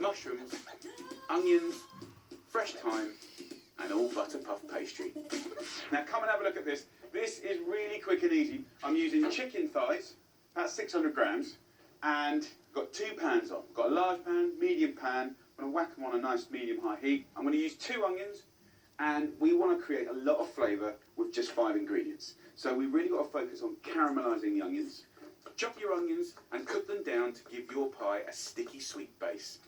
mushrooms, onions, fresh thyme, and all butter puff pastry. Now come and have a look at this. This is really quick and easy. I'm using chicken thighs, about 600 grams, and got 2 pans on. Got a large pan, medium pan. I'm going to whack them on a nice medium-high heat. I'm going to use 2 onions, and we want to create a lot of flavour with just 5 ingredients. So we've really got to focus on caramelising the onions. Chop your onions and cook them down to give your pie a sticky sweet base.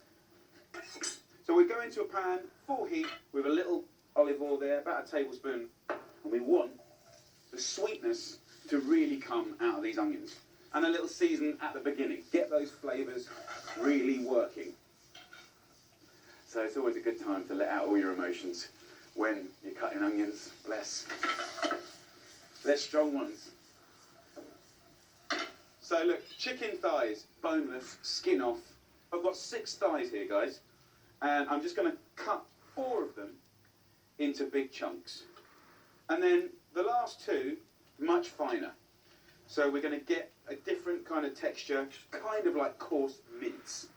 So we go into a pan, full heat, with a little olive oil there, about a tablespoon, and we want the sweetness to really come out of these onions. And a little season at the beginning. Get those flavours really working. So it's always a good time to let out all your emotions when you're cutting onions. Bless. They're strong ones. So look, chicken thighs, boneless, skin off. I've got 6 thighs here, guys. And I'm just going to cut 4 of them into big chunks. And then the last 2, much finer. So we're going to get a different kind of texture, kind of like coarse mince.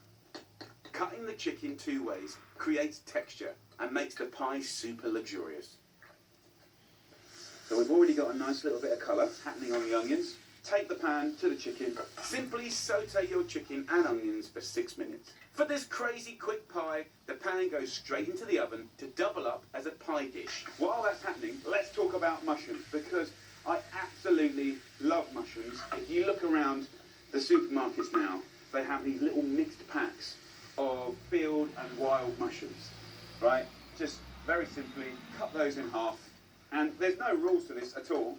Cutting the chicken 2 ways creates texture and makes the pie super luxurious. So we've already got a nice little bit of colour happening on the onions. Take the pan to the chicken. Simply saute your chicken and onions for 6 minutes. For this crazy quick pie, the pan goes straight into the oven to double up as a pie dish. While that's happening, let's talk about mushrooms, because I absolutely love mushrooms. If you look around the supermarkets now, they have these little mixed packs of field and wild mushrooms, right? Just very simply cut those in half. And there's no rules to this at all.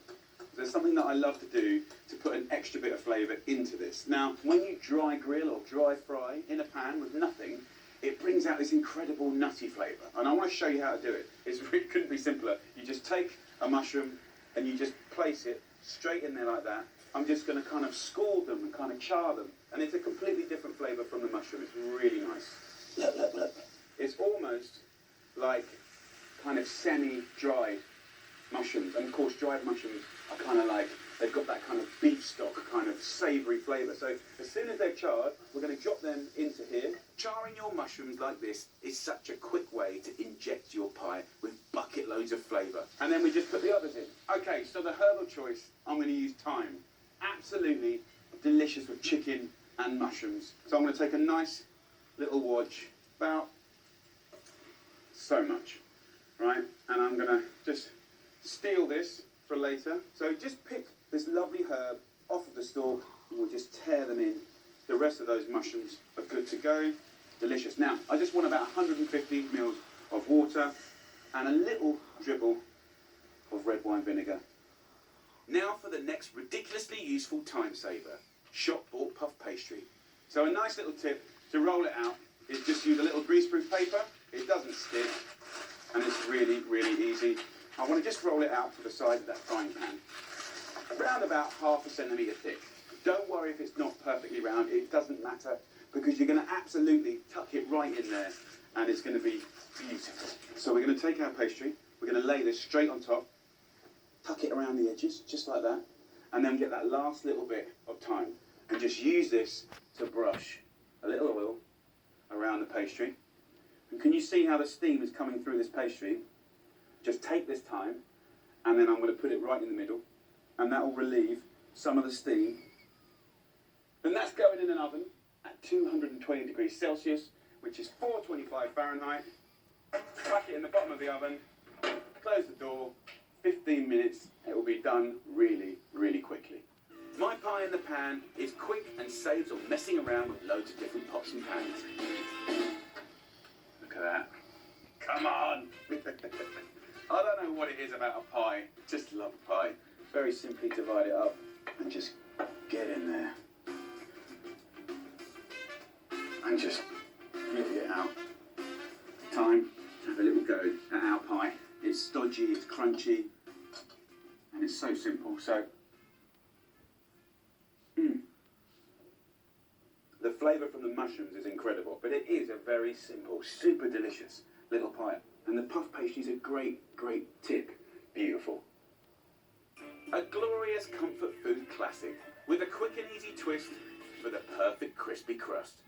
There's something that I love to do to put an extra bit of flavour into this. Now, when you dry grill or dry fry in a pan with nothing, it brings out this incredible nutty flavour. And I want to show you how to do it. It couldn't be simpler. You just take a mushroom and you just place it straight in there like that. I'm just going to kind of scald them and kind of char them. And it's a completely different flavour from the mushroom. It's really nice. Look, look, look. It's almost like kind of semi-dried mushrooms. And of course, dried mushrooms are kind of like, they've got that kind of beef stock kind of savoury flavour. So as soon as they're charred, we're going to drop them into here. Charring your mushrooms like this is such a quick way to inject your pie with bucket loads of flavour. And then we just put the others in. Okay, so the herbal choice, I'm going to use thyme. Absolutely delicious with chicken and mushrooms. So I'm going to take a nice little wadge, about so much, right? And I'm going to just steal this for later. So just pick this lovely herb off of the stalk and we'll just tear them in. The rest of those mushrooms are good to go. Delicious. Now, I just want about 150 mils of water and a little dribble of red wine vinegar. Now for the next ridiculously useful time saver, shop-bought puff pastry. So a nice little tip to roll it out is just use a little greaseproof paper. It doesn't stick and it's really, really easy. I want to just roll it out to the side of that frying pan, around about ½ centimetre thick. Don't worry if it's not perfectly round, it doesn't matter, because you're going to absolutely tuck it right in there and it's going to be beautiful. So we're going to take our pastry, we're going to lay this straight on top, tuck it around the edges, just like that, and then get that last little bit of thyme and just use this to brush a little oil around the pastry. And can you see how the steam is coming through this pastry? Just take this thyme and then I'm going to put it right in the middle and that will relieve some of the steam. And that's going in an oven at 220 degrees Celsius, which is 425 Fahrenheit. Whack it in the bottom of the oven, close the door, 15 minutes, it will be done really, really quickly. My pie in the pan is quick and saves on messing around with loads of different pots and pans. Look at that. Come on! I don't know what it is about a pie, just love a pie. Very simply divide it up and just get in there. And just get it out. Time to have a little go at our pie. It's stodgy, it's crunchy, and it's so simple. So, the flavour from the mushrooms is incredible, but it is a very simple, super delicious little pie. And the puff pastry is a great, great tip. Beautiful. A glorious comfort food classic with a quick and easy twist for the perfect crispy crust.